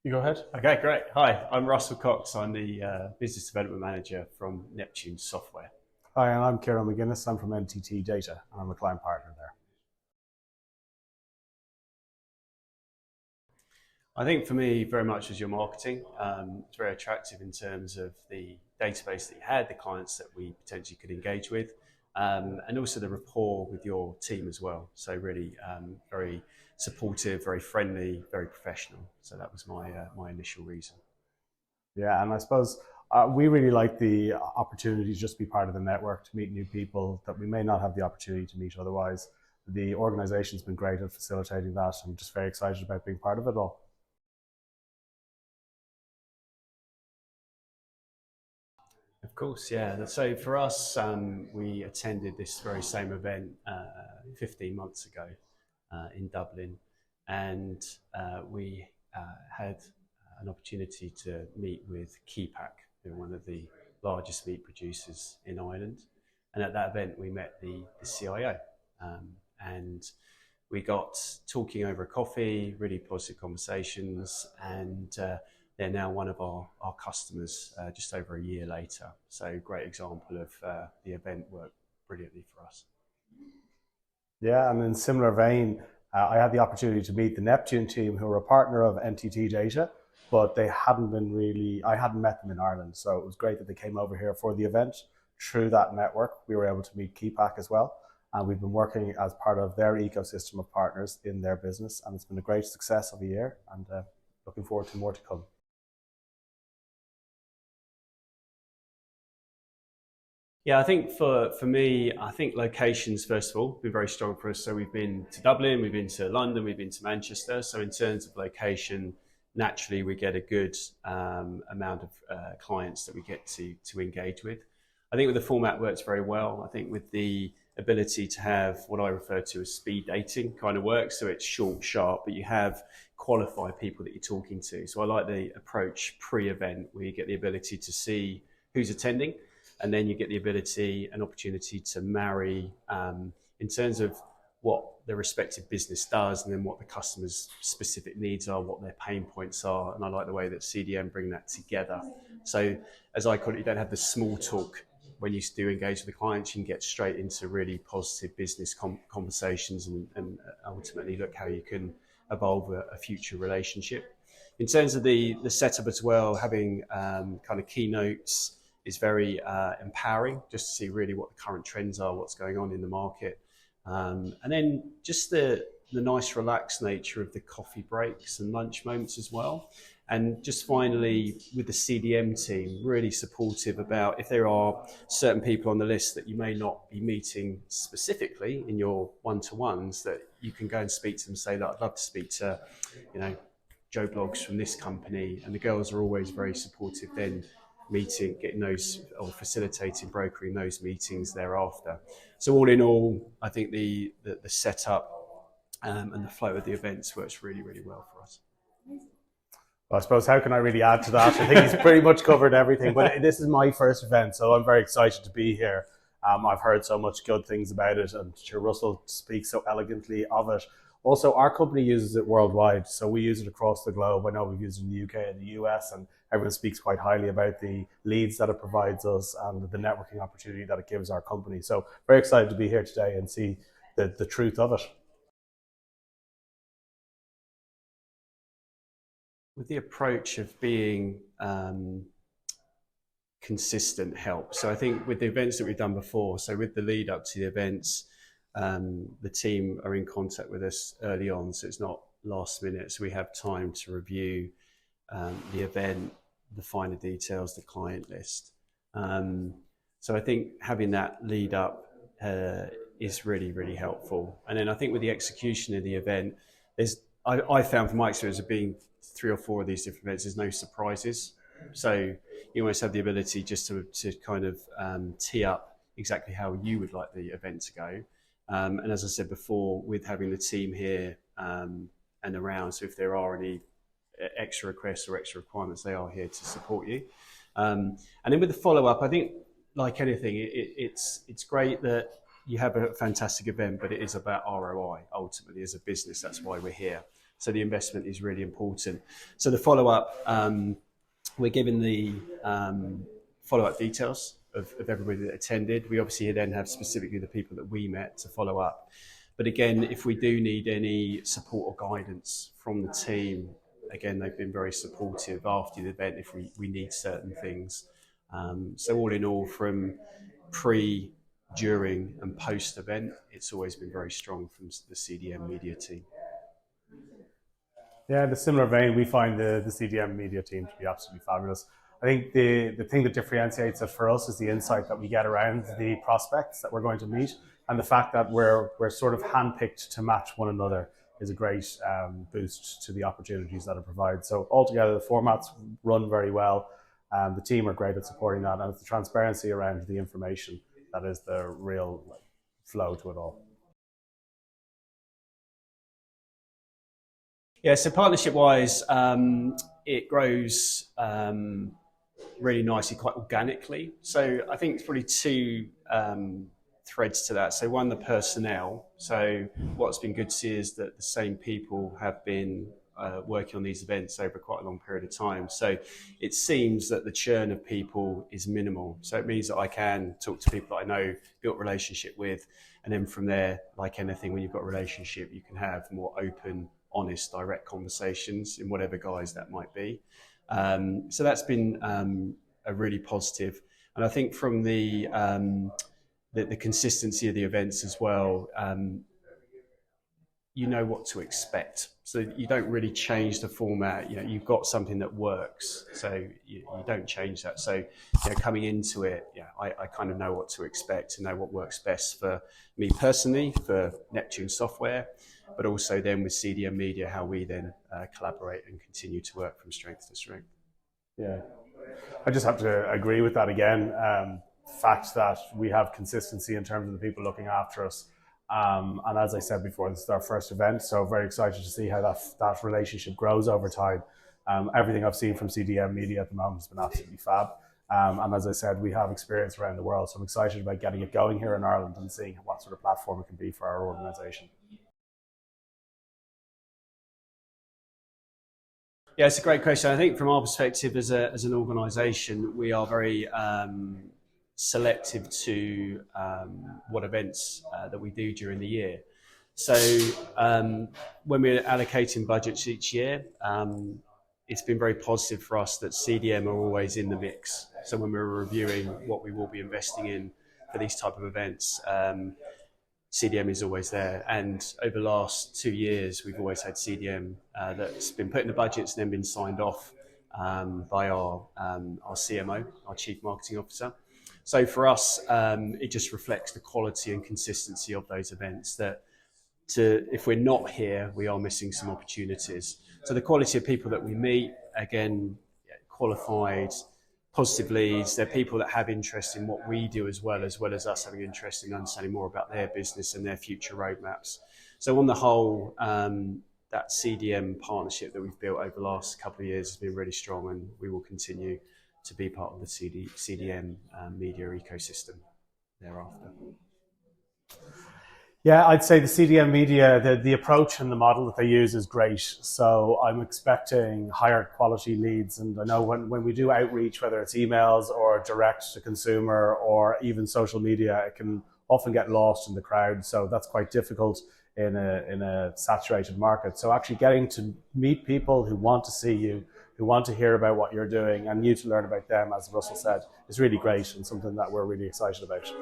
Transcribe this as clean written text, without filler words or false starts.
You go ahead. Okay, great. Hi, I'm Russell Cox. I'm the Business Development Manager from Neptune Software. Hi, and I'm Ciaran McGuinness. I'm from NTT Data, and I'm a client partner there. I think for me, very much as your marketing, it's very attractive in terms of the database that you had, the clients that we potentially could engage with, and also the rapport with your team as well. So really very supportive, very friendly, very professional. So that was my initial reason. Yeah, and I suppose we really like the opportunity to just be part of the network, to meet new people that we may not have the opportunity to meet otherwise. The organization's been great at facilitating that. I'm just very excited about being part of it all. Of course, yeah. So for us, we attended this very same event 15 months ago in Dublin, and we had an opportunity to meet with Keypack, who are one of the largest meat producers in Ireland. And at that event, we met the CIO, and we got talking over a coffee, really positive conversations, and they're now one of our customers just over a year later. So great example of the event worked brilliantly for us. Yeah, and in similar vein, I had the opportunity to meet the Neptune team, who are a partner of NTT Data, but I hadn't met them in Ireland. So it was great that they came over here for the event. Through that network, we were able to meet Keypack as well. And we've been working as part of their ecosystem of partners in their business. And it's been a great success of a year, and looking forward to more to come. Yeah, I think for me, I think locations, first of all, been very strong for us. So we've been to Dublin, we've been to London, we've been to Manchester. So in terms of location, naturally we get a good amount of clients that we get to engage with. I think with the format works very well. I think with the ability to have what I refer to as speed dating kind of works. So it's short, sharp, but you have qualified people that you're talking to. So I like the approach pre-event where you get the ability to see who's attending, and then you get the ability and opportunity to marry in terms of what the respective business does, and then what the customer's specific needs are, what their pain points are. And I like the way that CDM bring that together. So as I call it, you don't have the small talk when you do engage with the clients. You can get straight into really positive business conversations and ultimately look how you can evolve a future relationship. In terms of the setup as well, having kind of keynotes is very empowering, just to see really what the current trends are, what's going on in the market. And then just the nice relaxed nature of the coffee breaks and lunch moments as well. And just finally, with the CDM team, really supportive about if there are certain people on the list that you may not be meeting specifically in your one-to-ones, that you can go and speak to them and say that I'd love to speak to, Joe Bloggs from this company. And the girls are always very supportive then, getting those or facilitating, brokering those meetings thereafter. So all in all, I think the setup and the flow of the events works really, really well for us. Well, I suppose, how can I really add to that? I think he's pretty much covered everything, but this is my first event, so I'm very excited to be here. I've heard so much good things about it, and sure, Russell speaks so elegantly of it. Also, our company uses it worldwide, so we use it across the globe. I know we've used it in the UK and the US, and everyone speaks quite highly about the leads that it provides us and the networking opportunity that it gives our company. So very excited to be here today and see the truth of it. With the approach of being consistent help. So I think with the events that we've done before, so with the lead up to the events, the team are in contact with us early on, so it's not last minute. So we have time to review the event, the finer details, the client list. So I think having that lead up is really, really helpful. And then I think with the execution of the event, I found from my experience of being 3 or 4 of these different events, there's no surprises. So you almost have the ability just to kind of tee up exactly how you would like the event to go. And as I said before, with having the team here and around, so if there are any extra requests or extra requirements, they are here to support you. And then with the follow-up, I think, like anything, it's great that you have a fantastic event, but it is about ROI ultimately as a business. That's why we're here. So the investment is really important. So the follow-up, we're given the follow-up details of everybody that attended. We obviously then have specifically the people that we met to follow up. But again, if we do need any support or guidance from the team, again, they've been very supportive after the event if we need certain things. So all in all, from pre, during and post event, it's always been very strong from the CDM Media team. Yeah, in a similar vein, we find the CDM Media team to be absolutely fabulous. I think the thing that differentiates it for us is the insight that we get around the prospects that we're going to meet, and the fact that we're sort of handpicked to match one another is a great boost to the opportunities that it provides. So altogether, the formats run very well. The team are great at supporting that, and it's the transparency around the information that is the real flow to it all. Yeah, so partnership-wise, it grows really nicely, quite organically. So I think it's probably two threads to that. So one, the personnel. So what's been good to see is that the same people have been working on these events over quite a long period of time. So it seems that the churn of people is minimal. So it means that I can talk to people that I know, built a relationship with, and then from there, like anything, when you've got a relationship, you can have more open, honest, direct conversations in whatever guise that might be. So that's been a really positive. And I think from the consistency of the events as well, you know what to expect. So you don't really change the format. You know, you've got something that works, so you don't change that. So coming into it, I kind of know what to expect and know what works best for me personally, for Neptune Software, but also then with CDM Media, how we then collaborate and continue to work from strength to strength. Yeah, I just have to agree with that again. Fact that we have consistency in terms of the people looking after us. And as I said before, this is our first event, so very excited to see how that relationship grows over time. Everything I've seen from CDM Media at the moment has been absolutely fab. And as I said, we have experience around the world, so I'm excited about getting it going here in Ireland and seeing what sort of platform it can be for our organisation. Yeah, it's a great question. I think from our perspective as an organisation, we are very selective to what events that we do during the year. So when we're allocating budgets each year, it's been very positive for us that CDM are always in the mix. So when we're reviewing what we will be investing in for these type of events, CDM is always there. And over the last 2 years, we've always had CDM that's been put in the budgets and then been signed off by our CMO, our Chief Marketing Officer. So for us, it just reflects the quality and consistency of those events that if we're not here, we are missing some opportunities. So the quality of people that we meet, again, qualified, positive leads, they're people that have interest in what we do as well as us having interest in understanding more about their business and their future roadmaps. So on the whole, that CDM partnership that we've built over the last couple of years has been really strong, and we will continue to be part of the CDM media ecosystem thereafter. Yeah, I'd say the CDM Media, the approach and the model that they use is great. So I'm expecting higher quality leads. And I know when we do outreach, whether it's emails or direct to consumer or even social media, it can often get lost in the crowd. So that's quite difficult in a saturated market. So actually getting to meet people who want to see you, who want to hear about what you're doing, and you to learn about them, as Russell said, is really great and something that we're really excited about.